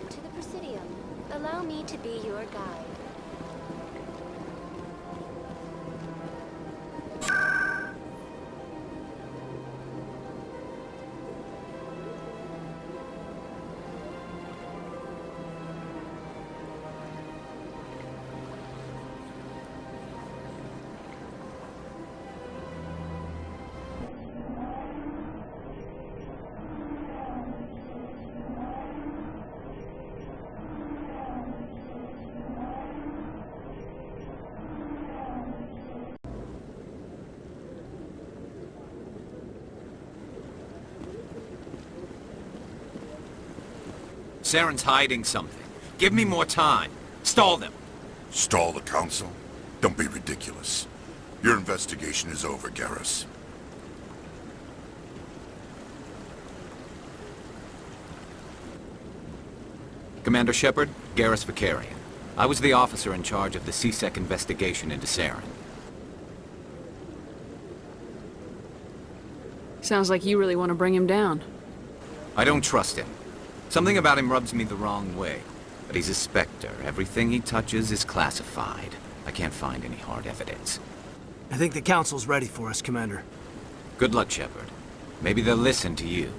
to the Presidium. Allow me to be your guide. Saren's hiding something. Give me more time. Stall them. Stall the Council? Don't be ridiculous. Your investigation is over, Garrus. Commander Shepard, Garrus Vicarian. I was the officer in charge of the C-Sec investigation into Saren. Sounds like you really want to bring him down. I don't trust him. Something about him rubs me the wrong way. But he's a Spectre. Everything he touches is classified. I can't find any hard evidence. I think the Council's ready for us, Commander. Good luck, Shepard. Maybe they'll listen to you.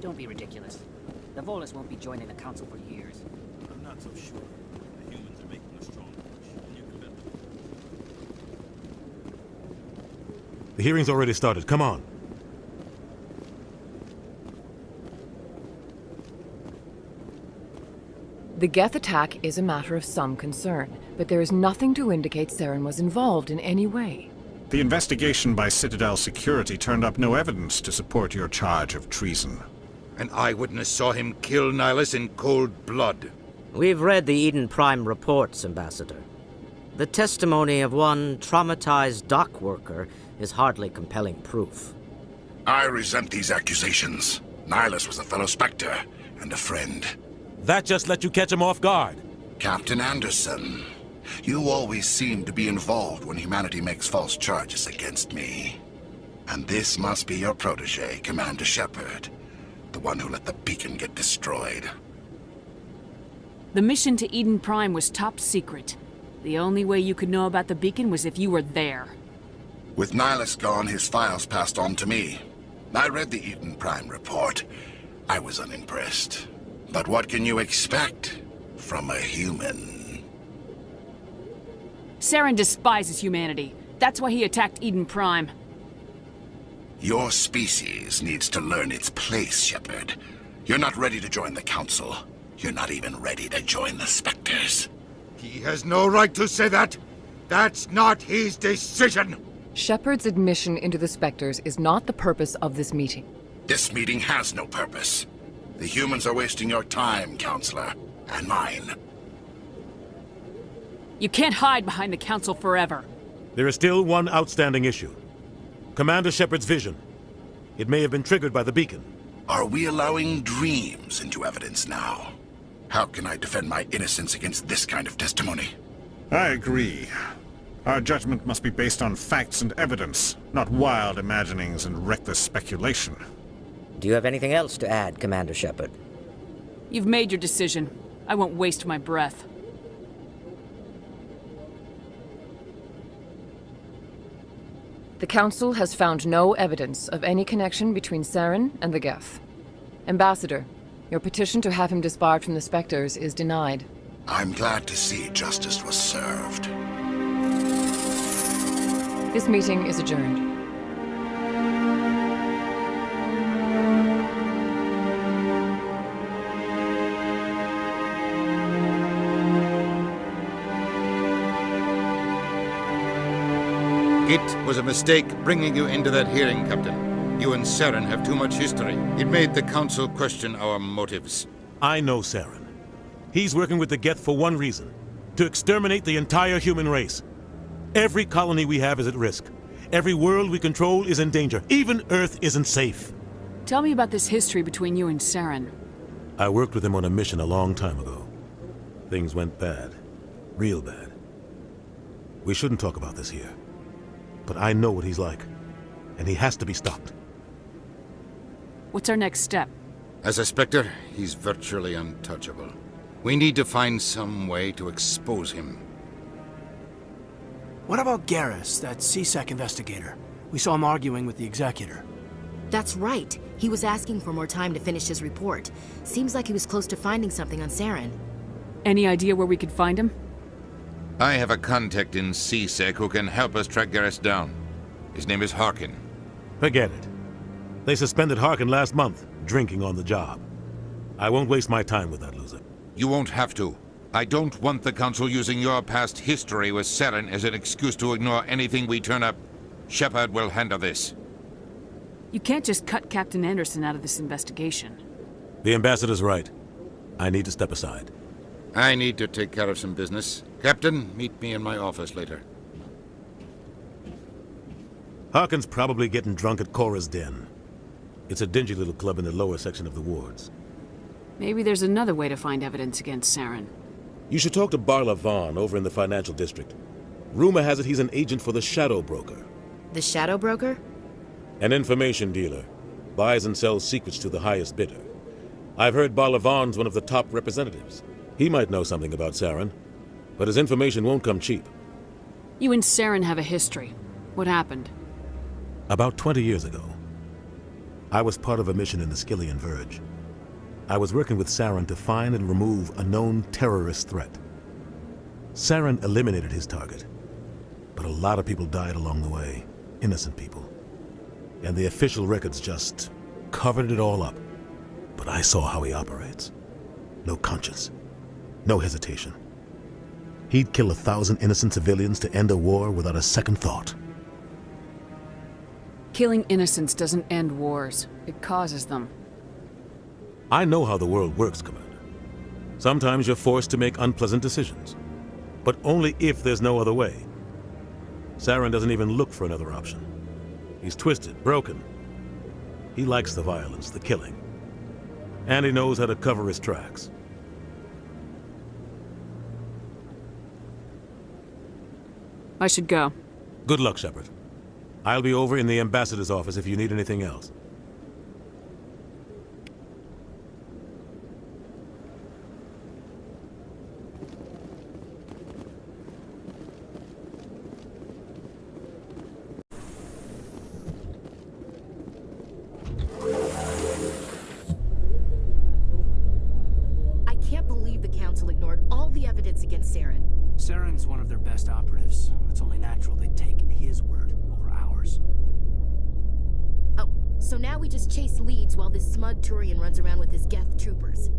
Don't be ridiculous. The Volus won't be joining the Council for years. I'm not so sure. The humans are making a strong push, and you can bet. The hearing's already started. Come on. The Geth attack is a matter of some concern, but there is nothing to indicate Saren was involved in any way. The investigation by Citadel Security turned up no evidence to support your charge of treason. An eyewitness saw him kill Nihilus in cold blood. We've read the Eden Prime reports, Ambassador. The testimony of one traumatized dock worker is hardly compelling proof. I resent these accusations. Nihilus was a fellow Spectre and a friend. That just let you catch him off guard. Captain Anderson, you always seem to be involved when humanity makes false charges against me. And this must be your protege, Commander Shepard. The one who let the beacon get destroyed. The mission to Eden Prime was top secret. The only way you could know about the beacon was if you were there. With Nihilus gone, his files passed on to me. I read the Eden Prime report. I was unimpressed. But what can you expect from a human? Saren despises humanity. That's why he attacked Eden Prime. Your species needs to learn its place, Shepard. You're not ready to join the Council. You're not even ready to join the Spectres. He has no right to say that. That's not his decision. Shepard's admission into the Spectres is not the purpose of this meeting. This meeting has no purpose. The humans are wasting your time, Counselor, and mine. You can't hide behind the Council forever. There is still one outstanding issue. Commander Shepard's vision. It may have been triggered by the beacon. Are we allowing dreams into evidence now? How can I defend my innocence against this kind of testimony? I agree. Our judgment must be based on facts and evidence, not wild imaginings and reckless speculation. Do you have anything else to add, Commander Shepard? You've made your decision. I won't waste my breath. The Council has found no evidence of any connection between Saren and the Geth. Ambassador, your petition to have him disbarred from the Spectres is denied. I'm glad to see justice was served. This meeting is adjourned. It was a mistake bringing you into that hearing, Captain. You and Saren have too much history. It made the Council question our motives. I know Saren. He's working with the Geth for one reason. To exterminate the entire human race. Every colony we have is at risk. Every world we control is in danger. Even Earth isn't safe. Tell me about this history between you and Saren. I worked with him on a mission a long time ago. Things went bad. Real bad. We shouldn't talk about this here. But I know what he's like. And he has to be stopped. What's our next step? As a Spectre, he's virtually untouchable. We need to find some way to expose him. What about Garrus, that CSEC investigator? We saw him arguing with the executor. That's right. He was asking for more time to finish his report. Seems like he was close to finding something on Saren. Any idea where we could find him? I have a contact in CSEC who can help us track Garrus down. His name is Harkin. Forget it. They suspended Harkin last month, drinking on the job. I won't waste my time with that loser. You won't have to. I don't want the Council using your past history with Saren as an excuse to ignore anything we turn up. Shepard will handle this. You can't just cut Captain Anderson out of this investigation. The ambassador's right. I need to step aside. I need to take care of some business. Captain, meet me in my office later. Harkin's probably getting drunk at Cora's Den. It's a dingy little club in the lower section of the wards. Maybe there's another way to find evidence against Saren. You should talk to Barla Vaughn over in the financial district. Rumor has it he's an agent for the Shadow Broker. The Shadow Broker? An information dealer. Buys and sells secrets to the highest bidder. I've heard Barla Vaughn's one of the top representatives. He might know something about Saren, but his information won't come cheap. You and Saren have a history. What happened? About 20 years ago, I was part of a mission in the Skillian Verge. I was working with Saren to find and remove a known terrorist threat. Saren eliminated his target, but a lot of people died along the way, innocent people. And the official records just covered it all up. But I saw how he operates. No conscience, no hesitation. He'd kill 1,000 innocent civilians to end a war without a second thought. Killing innocents doesn't end wars. It causes them. I know how the world works, Commander. Sometimes you're forced to make unpleasant decisions, but only if there's no other way. Saren doesn't even look for another option. He's twisted, broken. He likes the violence, the killing. And he knows how to cover his tracks. I should go. Good luck, Shepard. I'll be over in the ambassador's office if you need anything else. I can't believe the Council ignored all the evidence against Saren. Saren's one of their best operatives. It's only natural they'd take his word over ours. Oh, so now we just chase leads while this smug Turian runs around with his Geth troopers.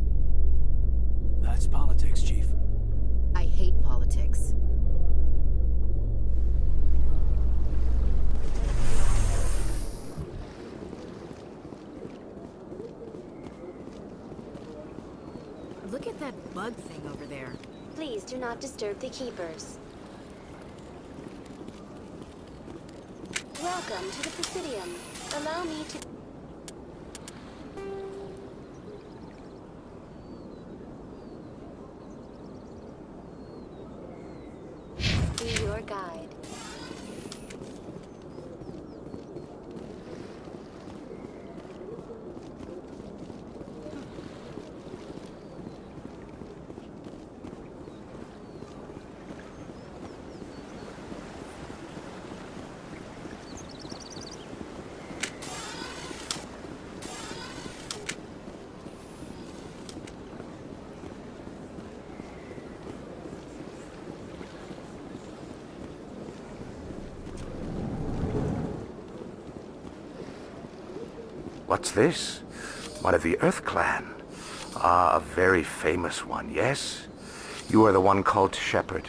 That's politics, Chief. I hate politics. Look at that bug thing over there. Please do not disturb the keepers. Welcome to the Presidium. Allow me to... be your guide. What's this? One of the Earth Clan. Ah, a very famous one, yes? You are the one called Shepard.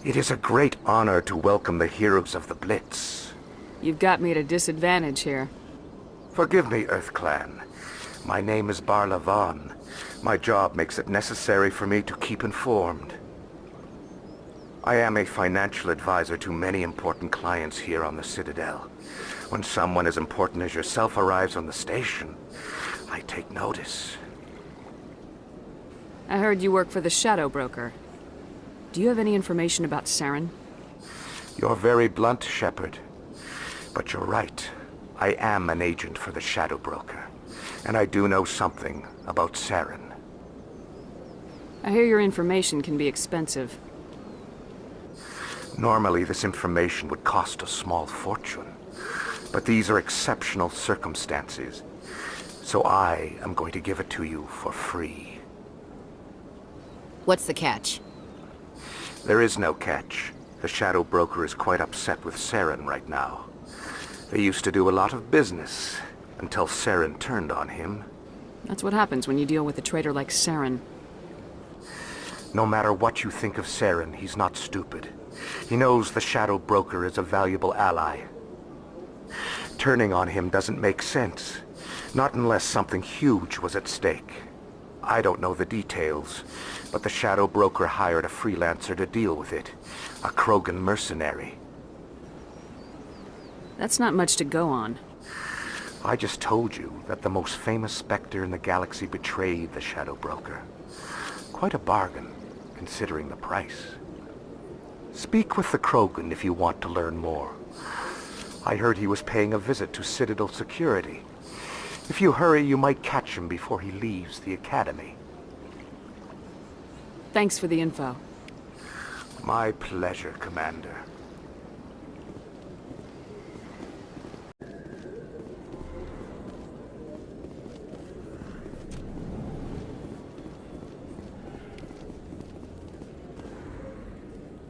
It is a great honor to welcome the heroes of the Blitz. You've got me at a disadvantage here. Forgive me, Earth Clan. My name is Barla Vaughn. My job makes it necessary for me to keep informed. I am a financial advisor to many important clients here on the Citadel. When someone as important as yourself arrives on the station, I take notice. I heard you work for the Shadow Broker. Do you have any information about Saren? You're very blunt, Shepard. But you're right. I am an agent for the Shadow Broker. And I do know something about Saren. I hear your information can be expensive. Normally, this information would cost a small fortune. But these are exceptional circumstances. So I am going to give it to you for free. What's the catch? There is no catch. The Shadow Broker is quite upset with Saren right now. They used to do a lot of business, until Saren turned on him. That's what happens when you deal with a traitor like Saren. No matter what you think of Saren, he's not stupid. He knows the Shadow Broker is a valuable ally. Turning on him doesn't make sense. Not unless something huge was at stake. I don't know the details, but the Shadow Broker hired a freelancer to deal with it. A Krogan mercenary. That's not much to go on. I just told you that the most famous Spectre in the galaxy betrayed the Shadow Broker. Quite a bargain, considering the price. Speak with the Krogan if you want to learn more. I heard he was paying a visit to Citadel security. If you hurry, you might catch him before he leaves the Academy. Thanks for the info. My pleasure, Commander.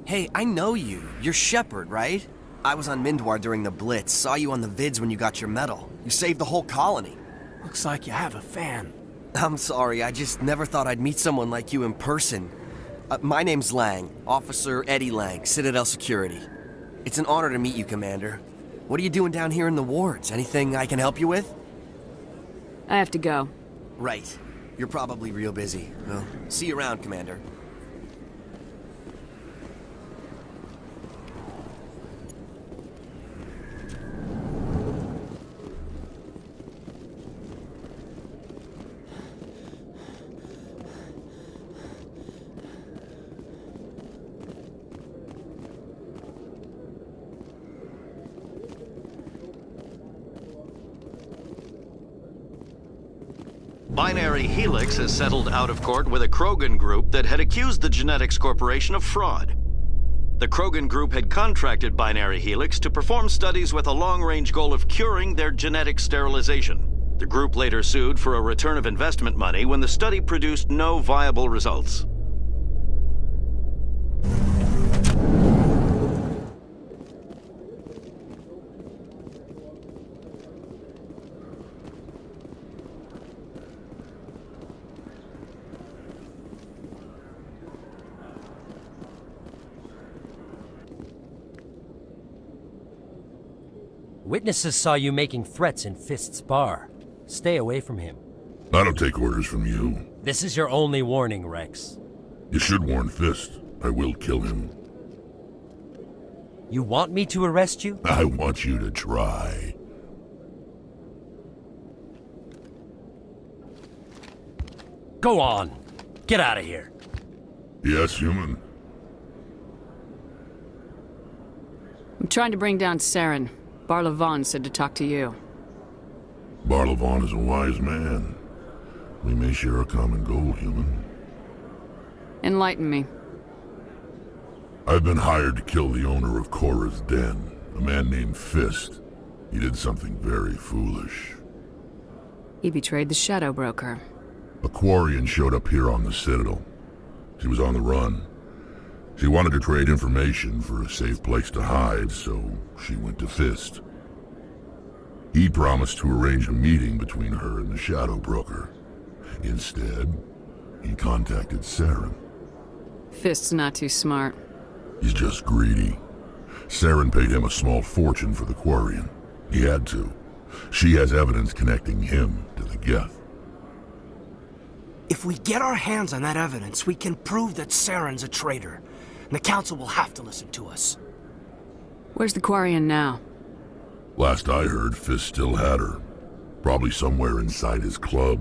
Hey, I know you. You're Shepard, right? I was on Mindwar during the Blitz, saw you on the vids when you got your medal. You saved the whole colony. Looks like you have a fan. I'm sorry, I just never thought I'd meet someone like you in person. My name's Lang, Officer Eddie Lang, Citadel Security. It's an honor to meet you, Commander. What are you doing down here in the wards? Anything I can help you with? I have to go. Right. You're probably real busy. Well, see you around, Commander. Binary Helix has settled out of court with a Krogan group that had accused the Genetics Corporation of fraud. The Krogan group had contracted Binary Helix to perform studies with a long-range goal of curing their genetic sterilization. The group later sued for a return of investment money when the study produced no viable results. Witnesses saw you making threats in Fist's bar. Stay away from him. I don't take orders from you. This is your only warning, Rex. You should warn Fist. I will kill him. You want me to arrest you? I want you to try. Go on. Get out of here. Yes, human. I'm trying to bring down Saren. Barlavon said to talk to you. Barlavon is a wise man. We may share a common goal, human. Enlighten me. I've been hired to kill the owner of Korra's Den, a man named Fist. He did something very foolish. He betrayed the Shadow Broker. A Quarian showed up here on the Citadel. She was on the run. She wanted to trade information for a safe place to hide, so she went to Fist. He promised to arrange a meeting between her and the Shadow Broker. Instead, he contacted Saren. Fist's not too smart. He's just greedy. Saren paid him a small fortune for the Quarian. He had to. She has evidence connecting him to the Geth. If we get our hands on that evidence, we can prove that Saren's a traitor. And the Council will have to listen to us. Where's the Quarian now? Last I heard, Fist still had her. Probably somewhere inside his club.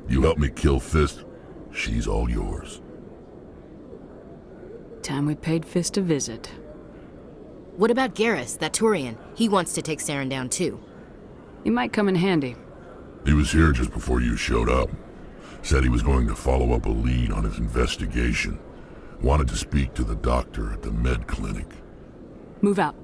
You help me kill Fist, she's all yours. Time we paid Fist a visit. What about Garrus, that Turian? He wants to take Saren down too. He might come in handy. He was here just before you showed up. Said he was going to follow up a lead on his investigation. Wanted to speak to the doctor at the med clinic. Move out.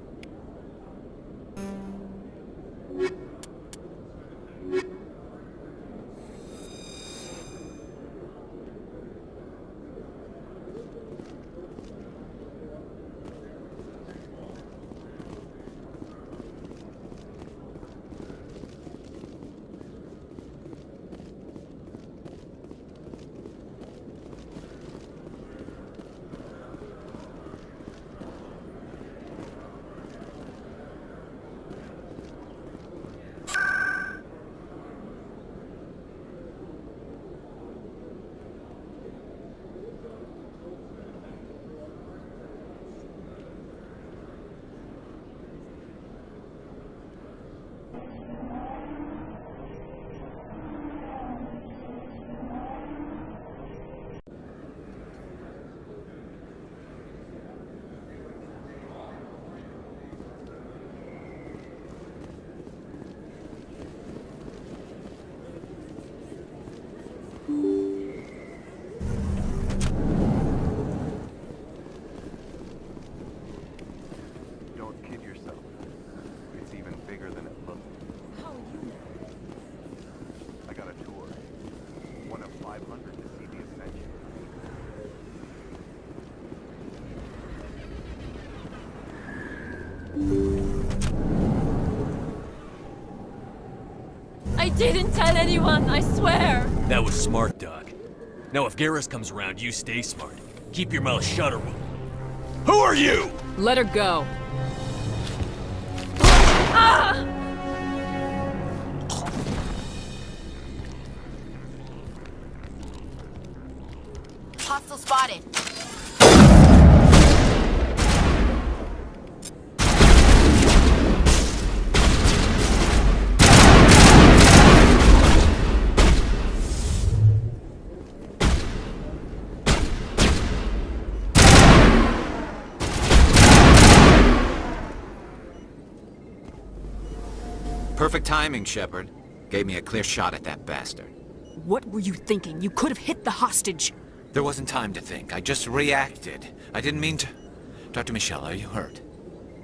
Don't kid yourself. It's even bigger than it looks. How you know? I got a tour. One of 500 to see the Ascension. I didn't tell anyone, I swear! That was smart, Doc. Now if Garrus comes around, you stay smart. Keep your mouth shut or we'll... Who are you? Let her go. Ah! Hostile spotted. Perfect timing, Shepard. Gave me a clear shot at that bastard. What were you thinking? You could have hit the hostage. There wasn't time to think. I just reacted. I didn't mean to... Dr. Michelle, are you hurt?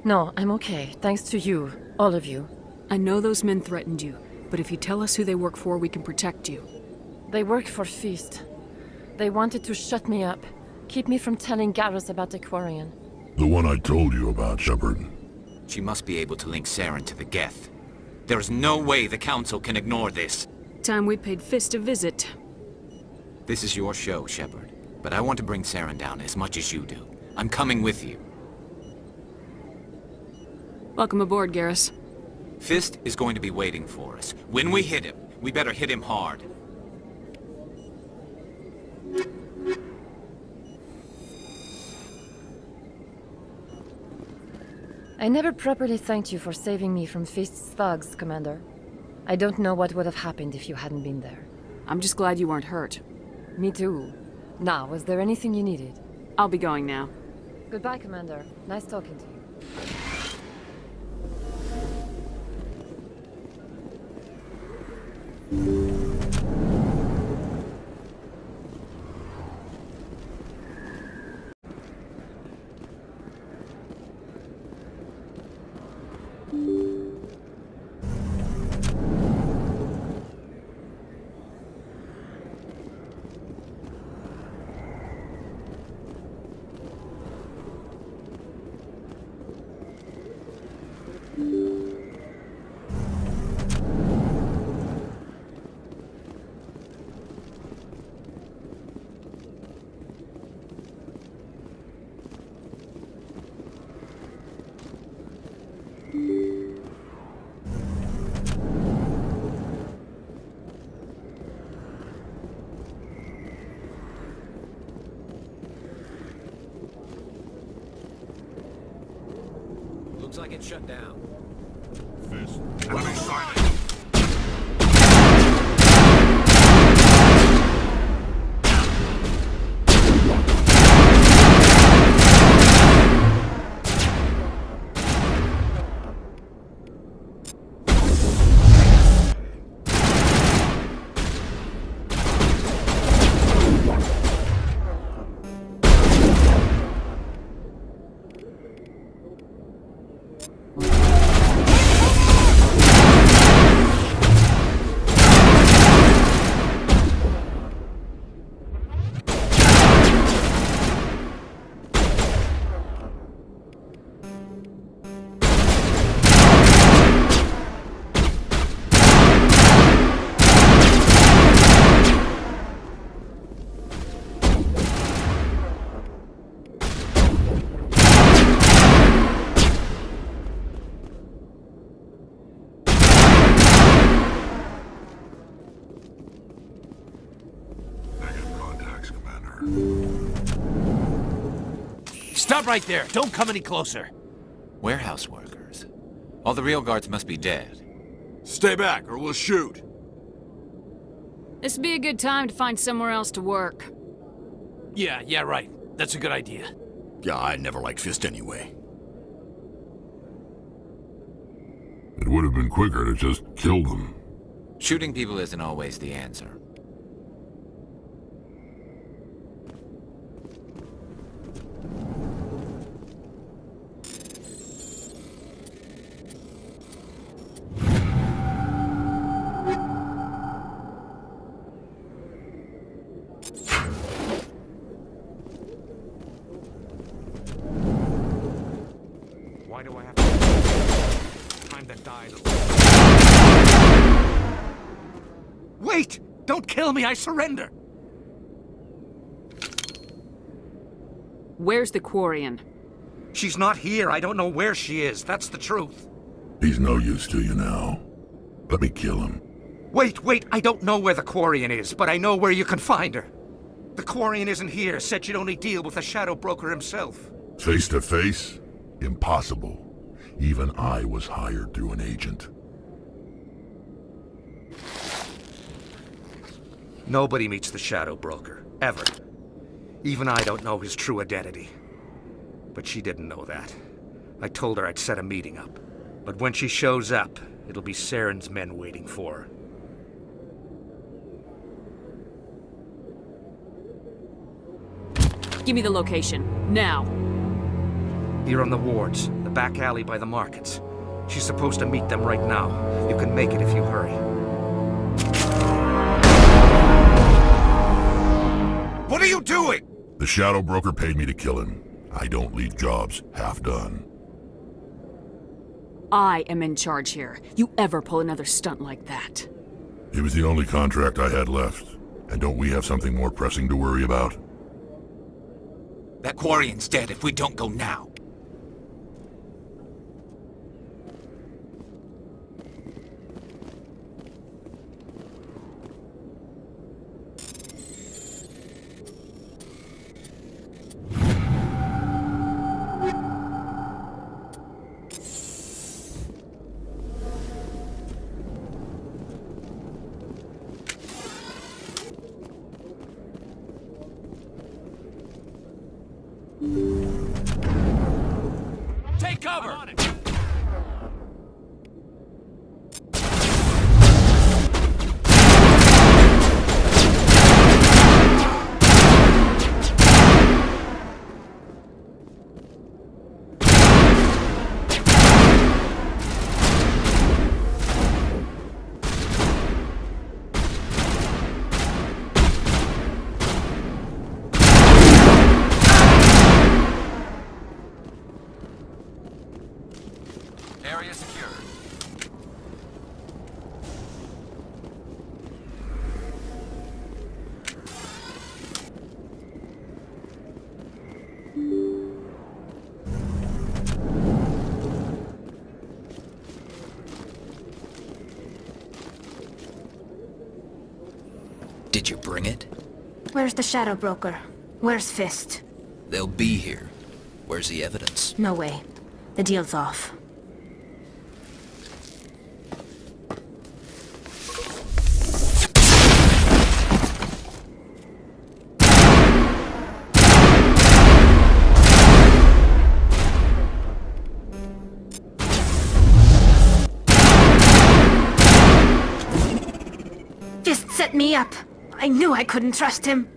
No, I'm okay. Thanks to you. All of you. I know those men threatened you, but if you tell us who they work for, we can protect you. They work for Feast. They wanted to shut me up. Keep me from telling Garrus about the Quarian. The one I told you about, Shepard. She must be able to link Saren to the Geth. There is no way the Council can ignore this. Time we paid Fist a visit. This is your show, Shepard. But I want to bring Saren down as much as you do. I'm coming with you. Welcome aboard, Garrus. Fist is going to be waiting for us. When we hit him, we better hit him hard. I never properly thanked you for saving me from Feast's thugs, Commander. I don't know what would have happened if you hadn't been there. I'm just glad you weren't hurt. Me too. Now, was there anything you needed? I'll be going now. Goodbye, Commander. Nice talking to you. Looks like it's shut down. Fist. Enemy sighted. Stop right there! Don't come any closer! Warehouse workers. All the real guards must be dead. Stay back, or we'll shoot. This'd be a good time to find somewhere else to work. Yeah, right. That's a good idea. Yeah, I never liked Fist anyway. It would have been quicker to just kill them. Shooting people isn't always the answer. Why do I have to... Time that died. Wait! Don't kill me, I surrender! Where's the Quarian? She's not here. I don't know where she is. That's the truth. He's no use to you now. Let me kill him. Wait. I don't know where the Quarian is, but I know where you can find her. The Quarian isn't here. Said she'd only deal with the Shadow Broker himself. Face to face? Impossible. Even I was hired through an agent. Nobody meets the Shadow Broker. Ever. Even I don't know his true identity. But she didn't know that. I told her I'd set a meeting up. But when she shows up, it'll be Saren's men waiting for her. Give me the location, now. Here on the wards, the back alley by the markets. She's supposed to meet them right now. You can make it if you hurry. What are you doing? The Shadow Broker paid me to kill him. I don't leave jobs half done. I am in charge here. You ever pull another stunt like that? It was the only contract I had left. And don't we have something more pressing to worry about? That Quarian's dead if we don't go now. Take cover! Area secure. Did you bring it? Where's the Shadow Broker? Where's Fist? They'll be here. Where's the evidence? No way. The deal's off. set me up. I knew I couldn't trust him.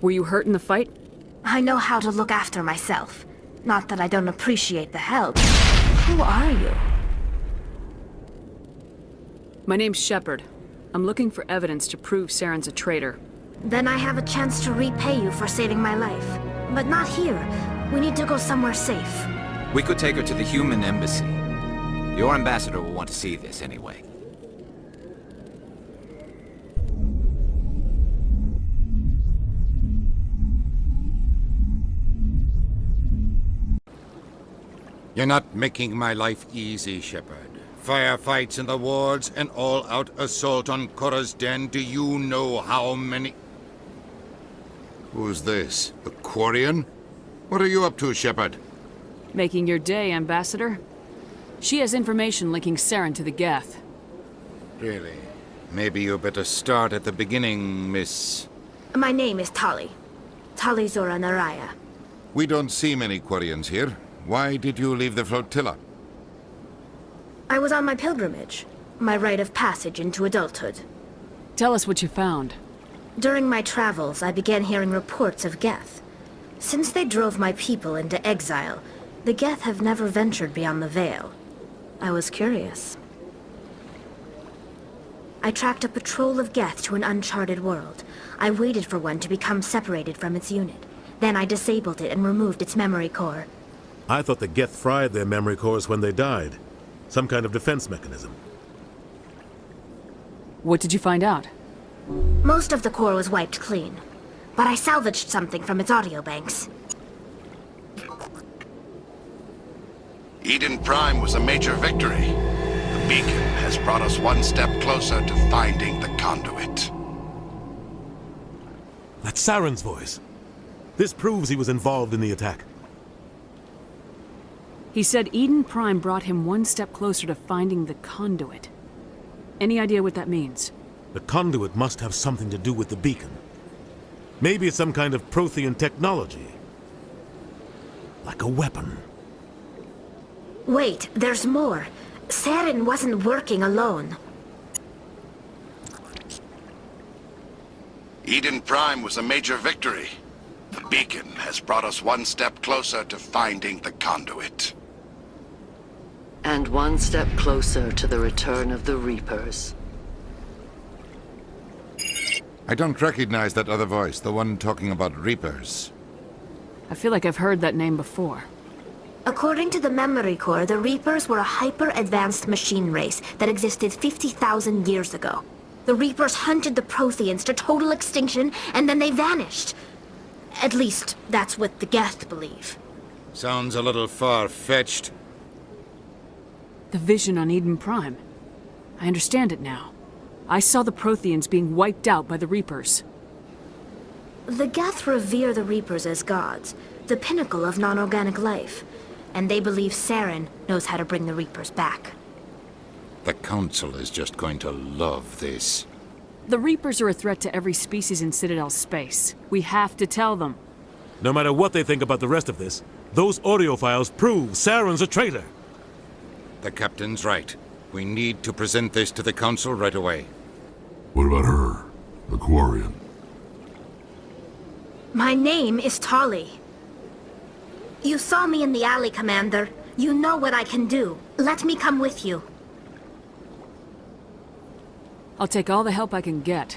Were you hurt in the fight? I know how to look after myself. Not that I don't appreciate the help. Who are you? My name's Shepard. I'm looking for evidence to prove Saren's a traitor. Then I have a chance to repay you for saving my life. But not here. We need to go somewhere safe. We could take her to the human embassy. Your ambassador will want to see this anyway. You're not making my life easy, Shepard. Firefights in the wards, an all-out assault on Korra's den. Do you know how many... Who's this? A Quarian? What are you up to, Shepard? Making your day, Ambassador. She has information linking Saren to the Geth. Really? Maybe you better start at the beginning, Miss... My name is Tali. Tali Zora Naraya. We don't see many Quarians here. Why did you leave the flotilla? I was on my pilgrimage. My rite of passage into adulthood. Tell us what you found. During my travels, I began hearing reports of Geth. Since they drove my people into exile, the Geth have never ventured beyond the Veil. I was curious. I tracked a patrol of Geth to an uncharted world. I waited for one to become separated from its unit. Then I disabled it and removed its memory core. I thought the Geth fried their memory cores when they died. Some kind of defense mechanism. What did you find out? Most of the core was wiped clean, but I salvaged something from its audio banks. Eden Prime was a major victory. The beacon has brought us one step closer to finding the conduit. That's Saren's voice. This proves he was involved in the attack. He said Eden Prime brought him one step closer to finding the conduit. Any idea what that means? The conduit must have something to do with the beacon. Maybe it's some kind of Prothean technology. Like a weapon. Wait, there's more. Saren wasn't working alone. Eden Prime was a major victory. The beacon has brought us one step closer to finding the conduit. And one step closer to the return of the Reapers. I don't recognize that other voice, the one talking about Reapers. I feel like I've heard that name before. According to the memory core, the Reapers were a hyper-advanced machine race that existed 50,000 years ago. The Reapers hunted the Protheans to total extinction, and then they vanished. At least, that's what the Geth believe. Sounds a little far-fetched. The vision on Eden Prime. I understand it now. I saw the Protheans being wiped out by the Reapers. The Geth revere the Reapers as gods, the pinnacle of non-organic life. And they believe Saren knows how to bring the Reapers back. The Council is just going to love this. The Reapers are a threat to every species in Citadel space. We have to tell them. No matter what they think about the rest of this, those audio files prove Saren's a traitor. The Captain's right. We need to present this to the Council right away. What about her? The Quarian? My name is Tali. You saw me in the alley, Commander. You know what I can do. Let me come with you. I'll take all the help I can get.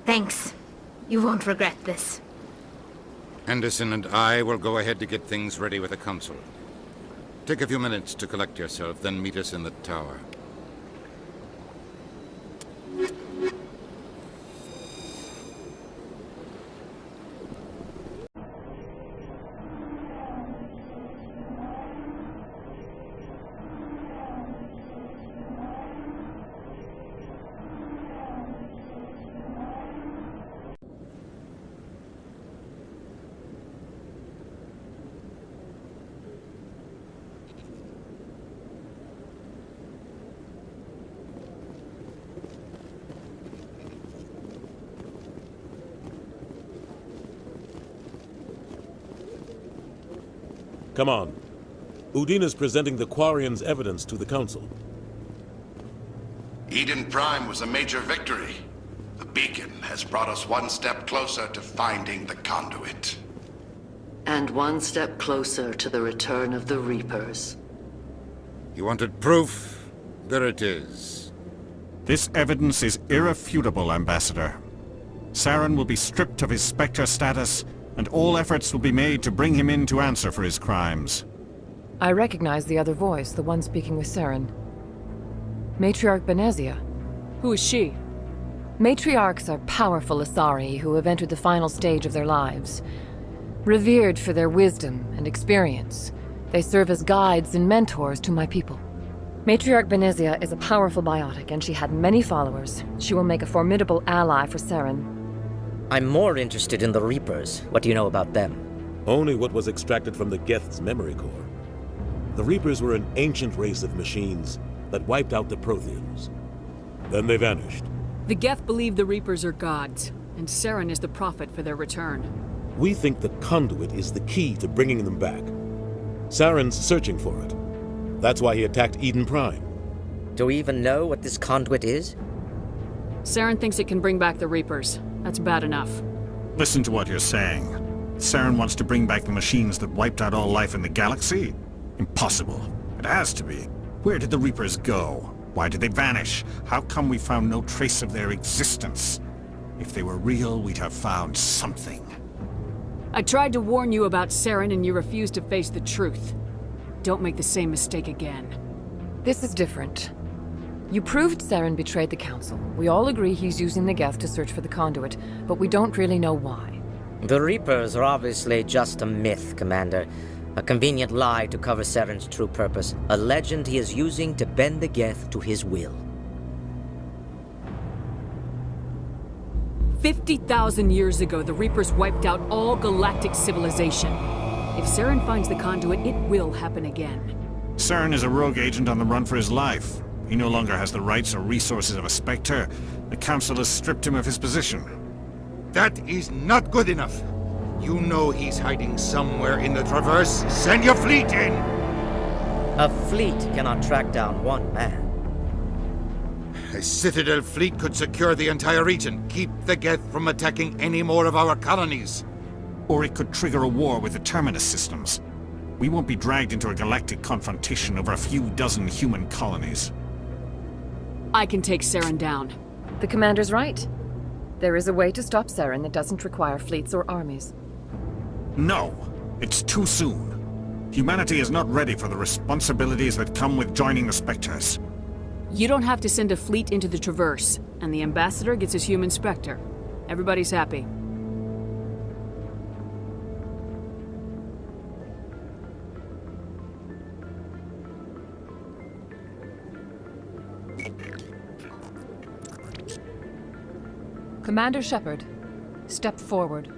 Thanks. You won't regret this. Anderson and I will go ahead to get things ready with the Council. Take a few minutes to collect yourself, then meet us in the tower. Come on. Udina's presenting the Quarian's evidence to the Council. Eden Prime was a major victory. The beacon has brought us one step closer to finding the conduit. And one step closer to the return of the Reapers. You wanted proof? There it is. This evidence is irrefutable, Ambassador. Saren will be stripped of his Spectre status, and all efforts will be made to bring him in to answer for his crimes. I recognize the other voice, the one speaking with Saren. Matriarch Benezia. Who is she? Matriarchs are powerful Asari who have entered the final stage of their lives. Revered for their wisdom and experience, they serve as guides and mentors to my people. Matriarch Benezia is a powerful biotic, and she had many followers. She will make a formidable ally for Saren. I'm more interested in the Reapers. What do you know about them? Only what was extracted from the Geth's memory core. The Reapers were an ancient race of machines that wiped out the Protheans. Then they vanished. The Geth believe the Reapers are gods, and Saren is the prophet for their return. We think the conduit is the key to bringing them back. Saren's searching for it. That's why he attacked Eden Prime. Do we even know what this conduit is? Saren thinks it can bring back the Reapers. That's bad enough. Listen to what you're saying. Saren wants to bring back the machines that wiped out all life in the galaxy? Impossible. It has to be. Where did the Reapers go? Why did they vanish? How come we found no trace of their existence? If they were real, we'd have found something. I tried to warn you about Saren and you refused to face the truth. Don't make the same mistake again. This is different. You proved Saren betrayed the Council. We all agree he's using the Geth to search for the conduit, but we don't really know why. The Reapers are obviously just a myth, Commander. A convenient lie to cover Saren's true purpose. A legend he is using to bend the Geth to his will. 50,000 years ago, the Reapers wiped out all galactic civilization. If Saren finds the conduit, it will happen again. Saren is a rogue agent on the run for his life. He no longer has the rights or resources of a Spectre. The Council has stripped him of his position. That is not good enough. You know he's hiding somewhere in the Traverse. Send your fleet in! A fleet cannot track down one man. A Citadel fleet could secure the entire region, keep the Geth from attacking any more of our colonies. Or it could trigger a war with the Terminus systems. We won't be dragged into a galactic confrontation over a few dozen human colonies. I can take Saren down. The Commander's right. There is a way to stop Saren that doesn't require fleets or armies. No, it's too soon. Humanity is not ready for the responsibilities that come with joining the Spectres. You don't have to send a fleet into the Traverse, and the Ambassador gets his human Spectre. Everybody's happy. Commander Shepard, step forward.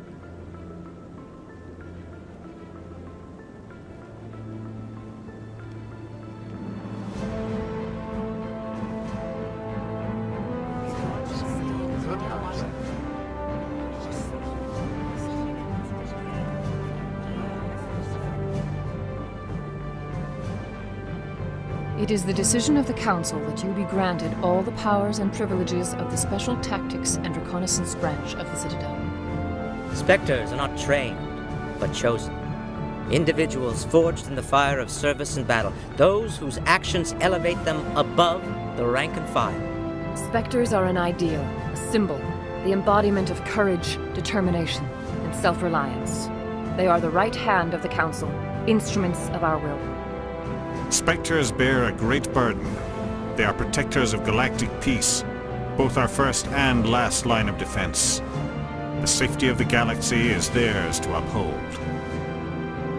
It is the decision of the Council that you be granted all the powers and privileges of the Special Tactics and Reconnaissance Branch of the Citadel. Spectres are not trained, but chosen. Individuals forged in the fire of service and battle. Those whose actions elevate them above the rank and file. Spectres are an ideal, a symbol, the embodiment of courage, determination, and self-reliance. They are the right hand of the Council, instruments of our will. Spectres bear a great burden. They are protectors of galactic peace, both our first and last line of defense. The safety of the galaxy is theirs to uphold.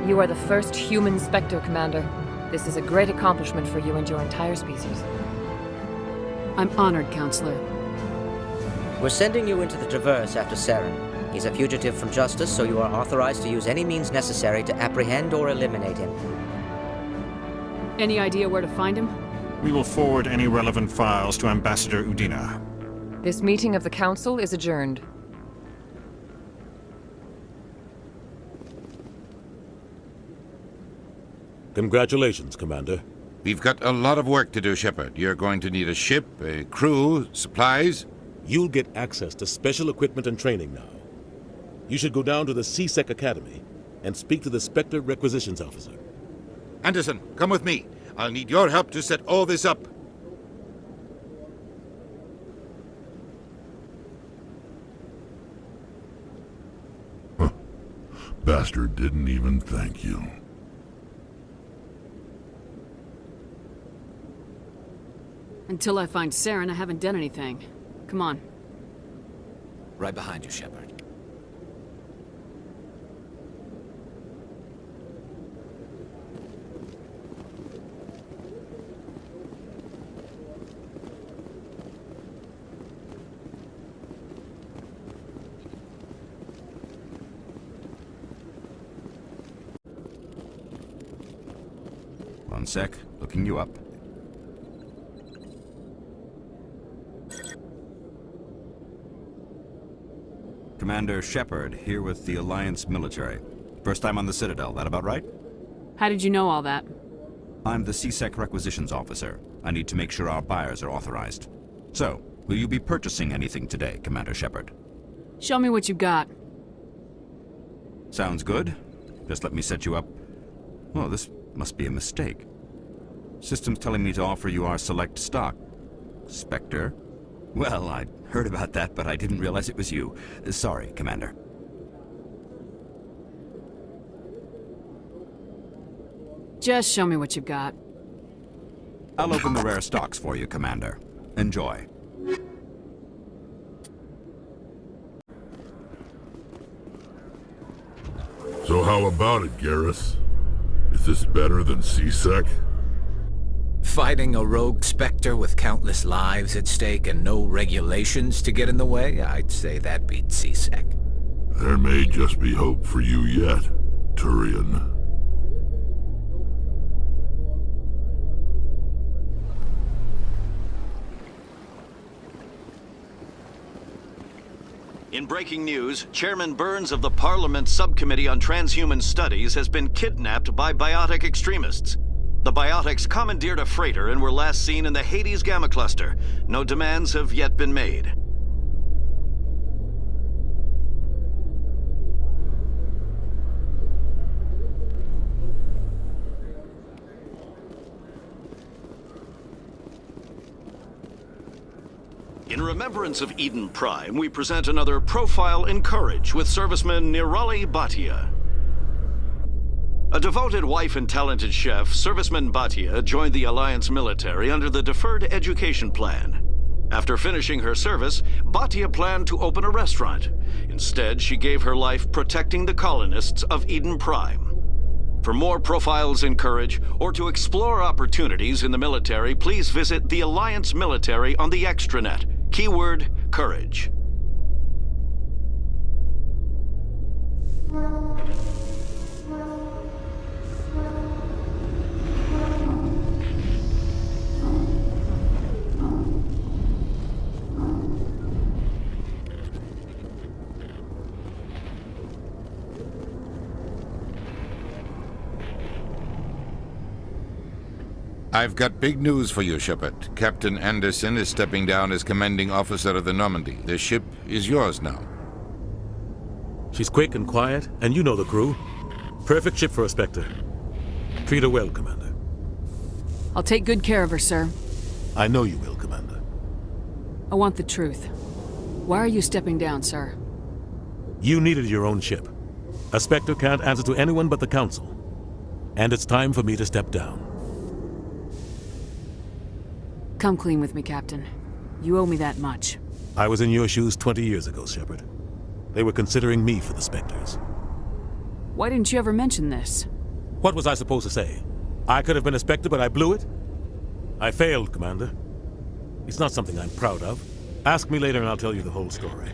You are the first human Spectre, Commander. This is a great accomplishment for you and your entire species. I'm honored, Counselor. We're sending you into the Traverse after Saren. He's a fugitive from justice, so you are authorized to use any means necessary to apprehend or eliminate him. Any idea where to find him? We will forward any relevant files to Ambassador Udina. This meeting of the Council is adjourned. Congratulations, Commander. We've got a lot of work to do, Shepard. You're going to need a ship, a crew, supplies. You'll get access to special equipment and training now. You should go down to the C-Sec Academy and speak to the Spectre Requisitions Officer. Anderson, come with me. I'll need your help to set all this up. Bastard didn't even thank you. Until I find Saren, I haven't done anything. Come on. Right behind you, Shepard. One sec, looking you up. Commander Shepard, here with the Alliance military. First time on the Citadel, that about right? How did you know all that? I'm the C-Sec Requisitions Officer. I need to make sure our buyers are authorized. So, will you be purchasing anything today, Commander Shepard? Show me what you got. Sounds good. Just let me set you up. Oh, this must be a mistake. System's telling me to offer you our select stock. Spectre? Well, I'd heard about that, but I didn't realize it was you. Sorry, Commander. Just show me what you've got. I'll open the rare stocks for you, Commander. Enjoy. So how about it, Garrus? Is this better than C-Sec? Fighting a rogue Spectre with countless lives at stake and no regulations to get in the way? I'd say that beats C-Sec. There may just be hope for you yet, Turian. In breaking news, Chairman Burns of the Parliament Subcommittee on Transhuman Studies has been kidnapped by biotic extremists. The biotics commandeered a freighter and were last seen in the Hades Gamma Cluster. No demands have yet been made. In remembrance of Eden Prime, we present another Profile in Courage with serviceman Nirali Bhatia. A devoted wife and talented chef, Serviceman Bhatia joined the Alliance military under the Deferred Education Plan. After finishing her service, Bhatia planned to open a restaurant. Instead, she gave her life protecting the colonists of Eden Prime. For more Profiles in Courage, or to explore opportunities in the military, please visit the Alliance military on the extranet. Keyword, Courage. I've got big news for you, Shepard. Captain Anderson is stepping down as commanding officer of the Normandy. The ship is yours now. She's quick and quiet, and you know the crew. Perfect ship for a Spectre. Treat her well, Commander. I'll take good care of her, sir. I know you will, Commander. I want the truth. Why are you stepping down, sir? You needed your own ship. A Spectre can't answer to anyone but the Council. And it's time for me to step down. Come clean with me, Captain. You owe me that much. I was in your shoes 20 years ago, Shepard. They were considering me for the Spectres. Why didn't you ever mention this? What was I supposed to say? I could have been a Spectre, but I blew it? I failed, Commander. It's not something I'm proud of. Ask me later and I'll tell you the whole story.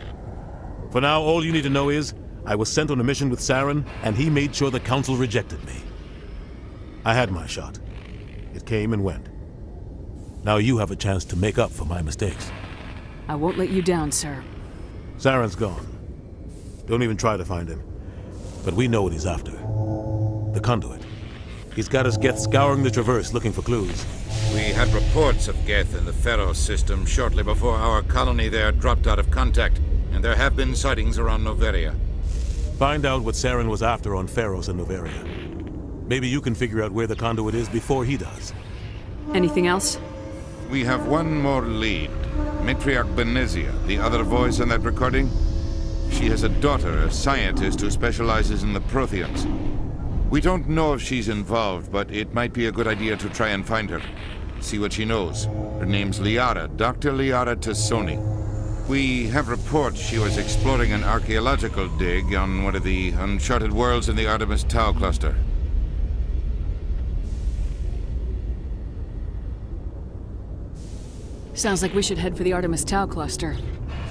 For now, all you need to know is, I was sent on a mission with Saren, and he made sure the Council rejected me. I had my shot. It came and went. Now you have a chance to make up for my mistakes. I won't let you down, sir. Saren's gone. Don't even try to find him. But we know what he's after. The conduit. He's got us Geth scouring the Traverse looking for clues. We had reports of Geth in the Pharaoh system shortly before our colony there dropped out of contact, and there have been sightings around Noveria. Find out what Saren was after on Pharos and Noveria. Maybe you can figure out where the conduit is before he does. Anything else? We have one more lead. Matriarch Benezia, the other voice in that recording. She has a daughter, a scientist who specializes in the Protheans. We don't know if she's involved, but it might be a good idea to try and find her. See what she knows. Her name's Liara, Dr. Liara Tassoni. We have reports she was exploring an archaeological dig on one of the uncharted worlds in the Artemis Tau cluster. Sounds like we should head for the Artemis Tau cluster.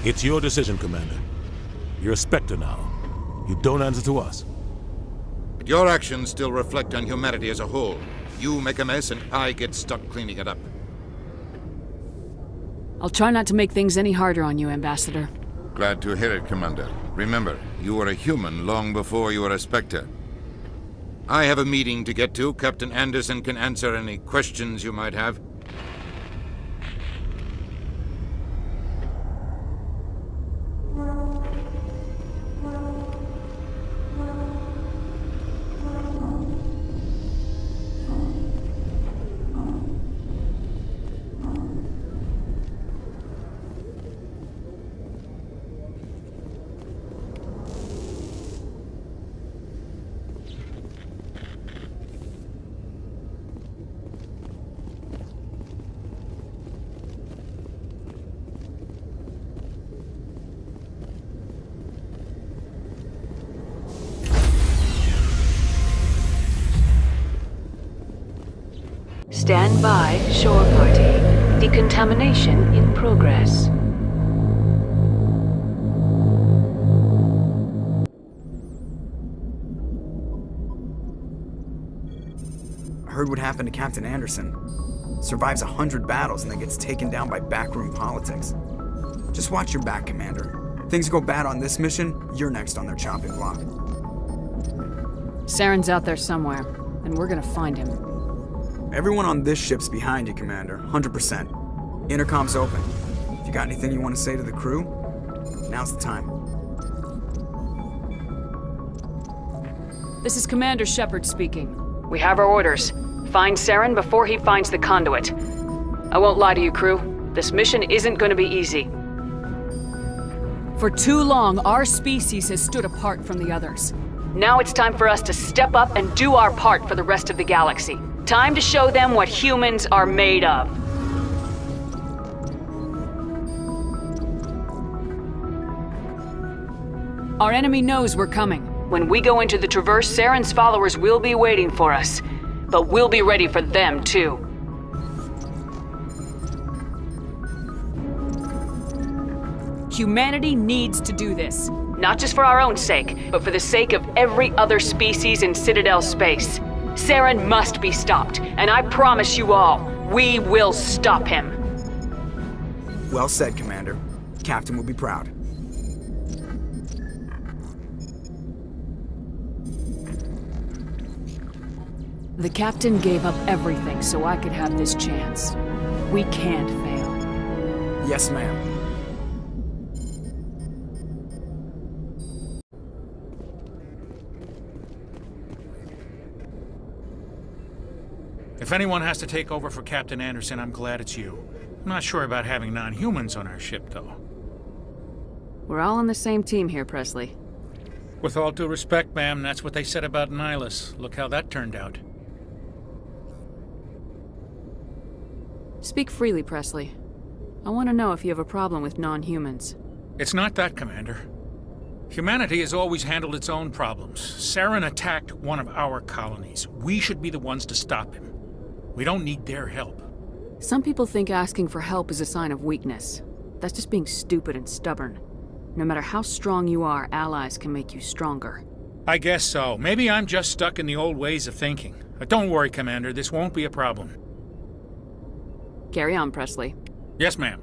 It's your decision, Commander. You're a Spectre now. You don't answer to us. But your actions still reflect on humanity as a whole. You make a mess and I get stuck cleaning it up. I'll try not to make things any harder on you, Ambassador. Glad to hear it, Commander. Remember, you were a human long before you were a Spectre. I have a meeting to get to. Captain Anderson can answer any questions you might have. Stand by, shore party. Decontamination in progress. I heard what happened to Captain Anderson. Survives 100 battles and then gets taken down by backroom politics. Just watch your back, Commander. Things go bad on this mission, you're next on their chopping block. Saren's out there somewhere, and we're gonna find him. Everyone on this ship's behind you, Commander. 100%. Intercom's open. If you got anything you want to say to the crew, now's the time. This is Commander Shepard speaking. We have our orders. Find Saren before he finds the conduit. I won't lie to you, crew. This mission isn't gonna be easy. For too long, our species has stood apart from the others. Now it's time for us to step up and do our part for the rest of the galaxy. Time to show them what humans are made of. Our enemy knows we're coming. When we go into the Traverse, Saren's followers will be waiting for us. But we'll be ready for them, too. Humanity needs to do this. Not just for our own sake, but for the sake of every other species in Citadel space. Saren must be stopped, and I promise you all, we will stop him. Well said, Commander. Captain will be proud. The captain gave up everything so I could have this chance. We can't fail. Yes, ma'am. If anyone has to take over for Captain Anderson, I'm glad it's you. I'm not sure about having non-humans on our ship, though. We're all on the same team here, Presley. With all due respect, ma'am, that's what they said about Nihilus. Look how that turned out. Speak freely, Presley. I want to know if you have a problem with non-humans. It's not that, Commander. Humanity has always handled its own problems. Saren attacked one of our colonies. We should be the ones to stop him. We don't need their help. Some people think asking for help is a sign of weakness. That's just being stupid and stubborn. No matter how strong you are, allies can make you stronger. I guess so. Maybe I'm just stuck in the old ways of thinking. But don't worry, Commander. This won't be a problem. Carry on, Presley. Yes, ma'am.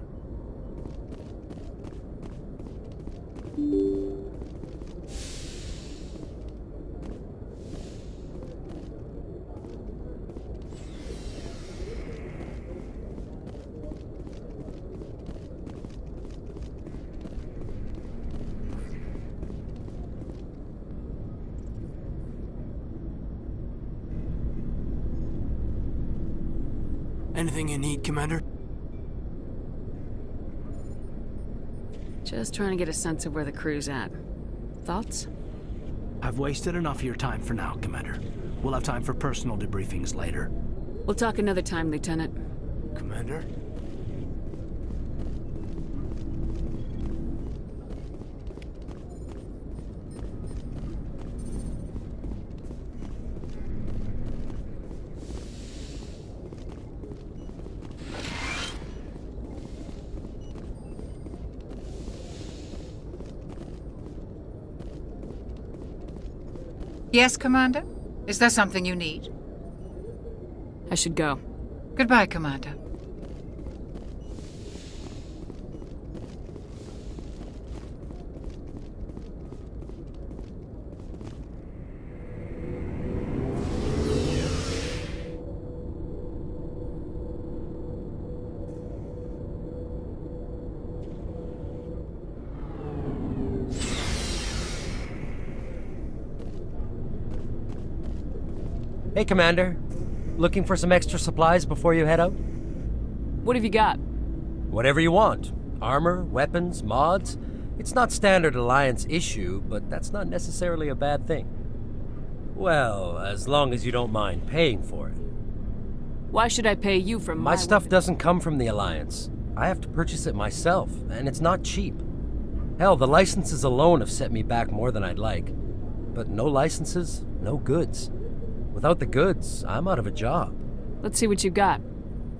Anything you need, Commander? Just trying to get a sense of where the crew's at. Thoughts? I've wasted enough of your time for now, Commander. We'll have time for personal debriefings later. We'll talk another time, Lieutenant. Commander? Yes, Commander? Is there something you need? I should go. Goodbye, Commander. Hey, Commander. Looking for some extra supplies before you head out? What have you got? Whatever you want. Armor, weapons, mods. It's not standard Alliance issue, but that's not necessarily a bad thing. Well, as long as you don't mind paying for it. Why should I pay you for my stuff doesn't come from the Alliance. I have to purchase it myself, and it's not cheap. Hell, the licenses alone have set me back more than I'd like. But no licenses, no goods. Without the goods, I'm out of a job. Let's see what you got.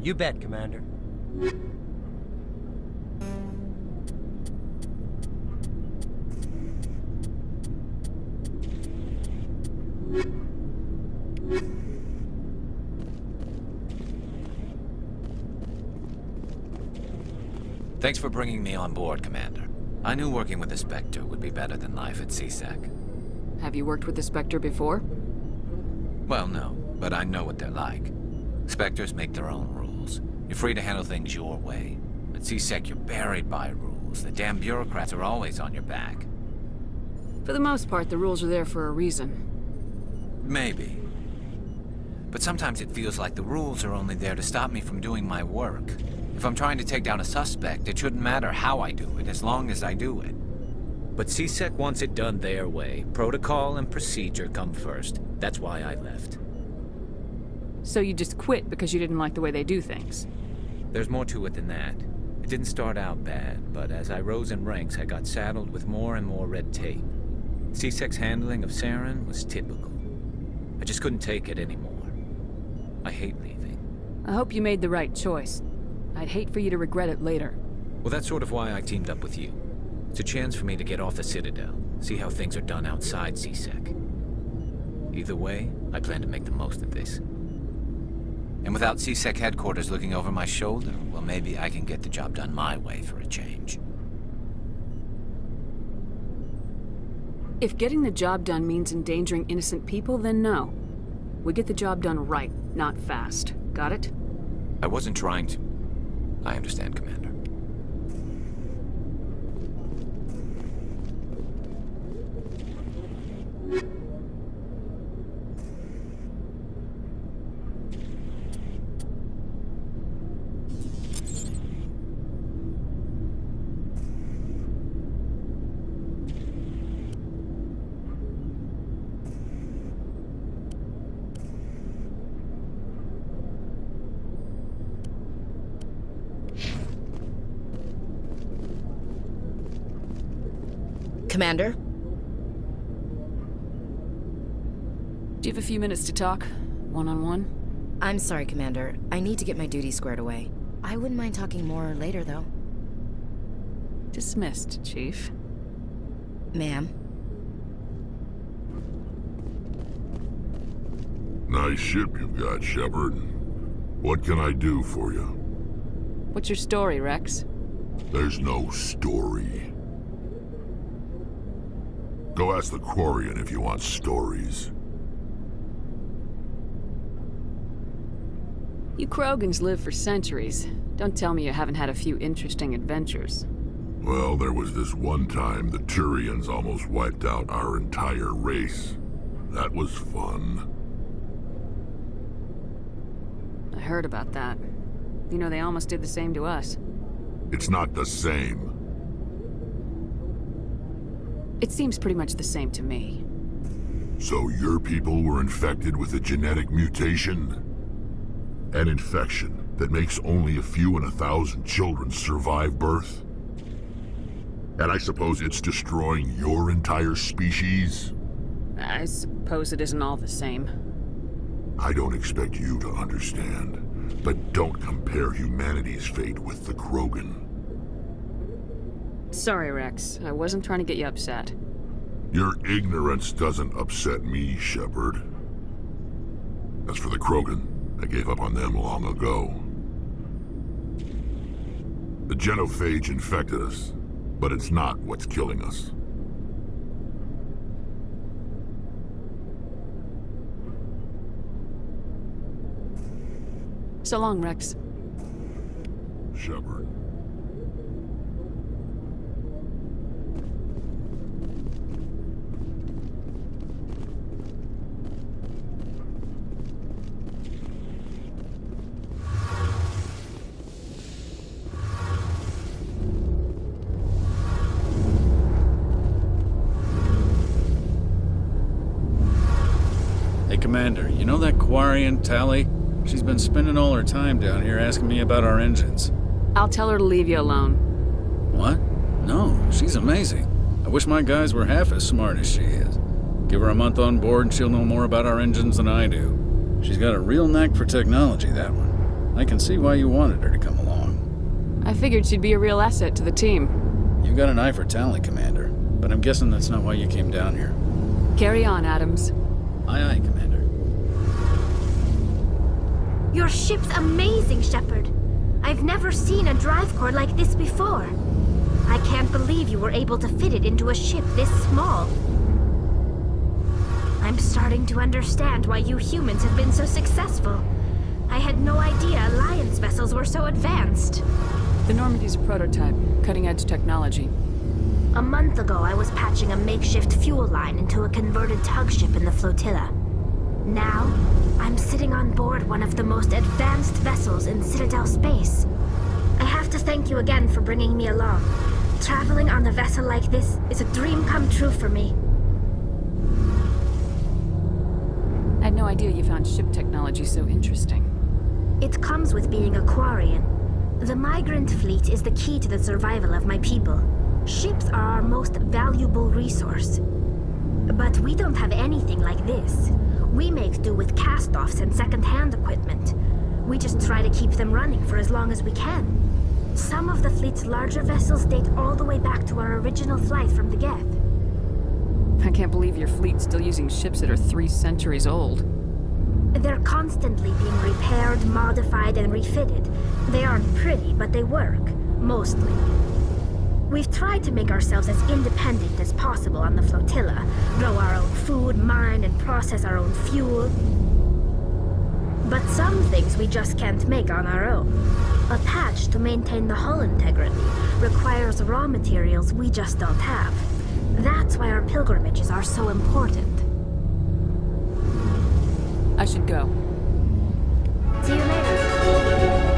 You bet, Commander. Thanks for bringing me on board, Commander. I knew working with the Spectre would be better than life at CSEC. Have you worked with the Spectre before? Well, no, but I know what they're like. Spectres make their own rules. You're free to handle things your way. At CSEC, you're buried by rules. The damn bureaucrats are always on your back. For the most part, the rules are there for a reason. Maybe. But sometimes it feels like the rules are only there to stop me from doing my work. If I'm trying to take down a suspect, it shouldn't matter how I do it, as long as I do it. But CSEC wants it done their way. Protocol and procedure come first. That's why I left. So you just quit because you didn't like the way they do things? There's more to it than that. It didn't start out bad, but as I rose in ranks, I got saddled with more and more red tape. CSEC's handling of Saren was typical. I just couldn't take it anymore. I hate leaving. I hope you made the right choice. I'd hate for you to regret it later. Well, that's sort of why I teamed up with you. It's a chance for me to get off the Citadel, see how things are done outside CSEC. Either way, I plan to make the most of this. And without CSEC headquarters looking over my shoulder, well, maybe I can get the job done my way for a change. If getting the job done means endangering innocent people, then no. We get the job done right, not fast. Got it? I wasn't trying to. I understand, Commander. Commander? Do you have a few minutes to talk? One-on-one? I'm sorry, Commander. I need to get my duties squared away. I wouldn't mind talking more later, though. Dismissed, Chief. Ma'am? Nice ship you've got, Shepard. What can I do for you? What's your story, Rex? There's no story. Go ask the Quarian if you want stories. You Krogans live for centuries. Don't tell me you haven't had a few interesting adventures. Well, there was this one time the Turians almost wiped out our entire race. That was fun. I heard about that. You know, they almost did the same to us. It's not the same. It seems pretty much the same to me. So your people were infected with a genetic mutation? An infection that makes only a few in 1,000 children survive birth? And I suppose it's destroying your entire species? I suppose it isn't all the same. I don't expect you to understand, but don't compare humanity's fate with the Krogan. Sorry, Rex. I wasn't trying to get you upset. Your ignorance doesn't upset me, Shepard. As for the Krogan, I gave up on them long ago. The genophage infected us, but it's not what's killing us. So long, Rex. Shepard. Hey, Commander, you know that Quarian, Tally? She's been spending all her time down here asking me about our engines. I'll tell her to leave you alone. What? No, she's amazing. I wish my guys were half as smart as she is. Give her a month on board and she'll know more about our engines than I do. She's got a real knack for technology, that one. I can see why you wanted her to come along. I figured she'd be a real asset to the team. You got an eye for talent, Commander, but I'm guessing that's not why you came down here. Carry on, Adams. Aye, aye, Commander. Your ship's amazing, Shepard. I've never seen a drive core like this before. I can't believe you were able to fit it into a ship this small. I'm starting to understand why you humans have been so successful. I had no idea Alliance vessels were so advanced. The Normandy's a prototype, cutting-edge technology. A month ago, I was patching a makeshift fuel line into a converted tug ship in the flotilla. Now, I'm sitting on board one of the most advanced vessels in Citadel space. I have to thank you again for bringing me along. Traveling on a vessel like this is a dream come true for me. I had no idea you found ship technology so interesting. It comes with being a Quarian. The migrant fleet is the key to the survival of my people. Ships are our most valuable resource. But we don't have anything like this. We make do with cast-offs and second-hand equipment. We just try to keep them running for as long as we can. Some of the fleet's larger vessels date all the way back to our original flight from the Geth. I can't believe your fleet's still using ships that are 3 centuries old. They're constantly being repaired, modified, and refitted. They aren't pretty, but they work. Mostly. We've tried to make ourselves as independent as possible on the flotilla, grow our own food, mine, and process our own fuel. But some things we just can't make on our own. A patch to maintain the hull integrity requires raw materials we just don't have. That's why our pilgrimages are so important. I should go. See you later.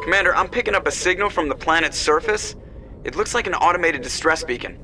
Commander, I'm picking up a signal from the planet's surface. It looks like an automated distress beacon.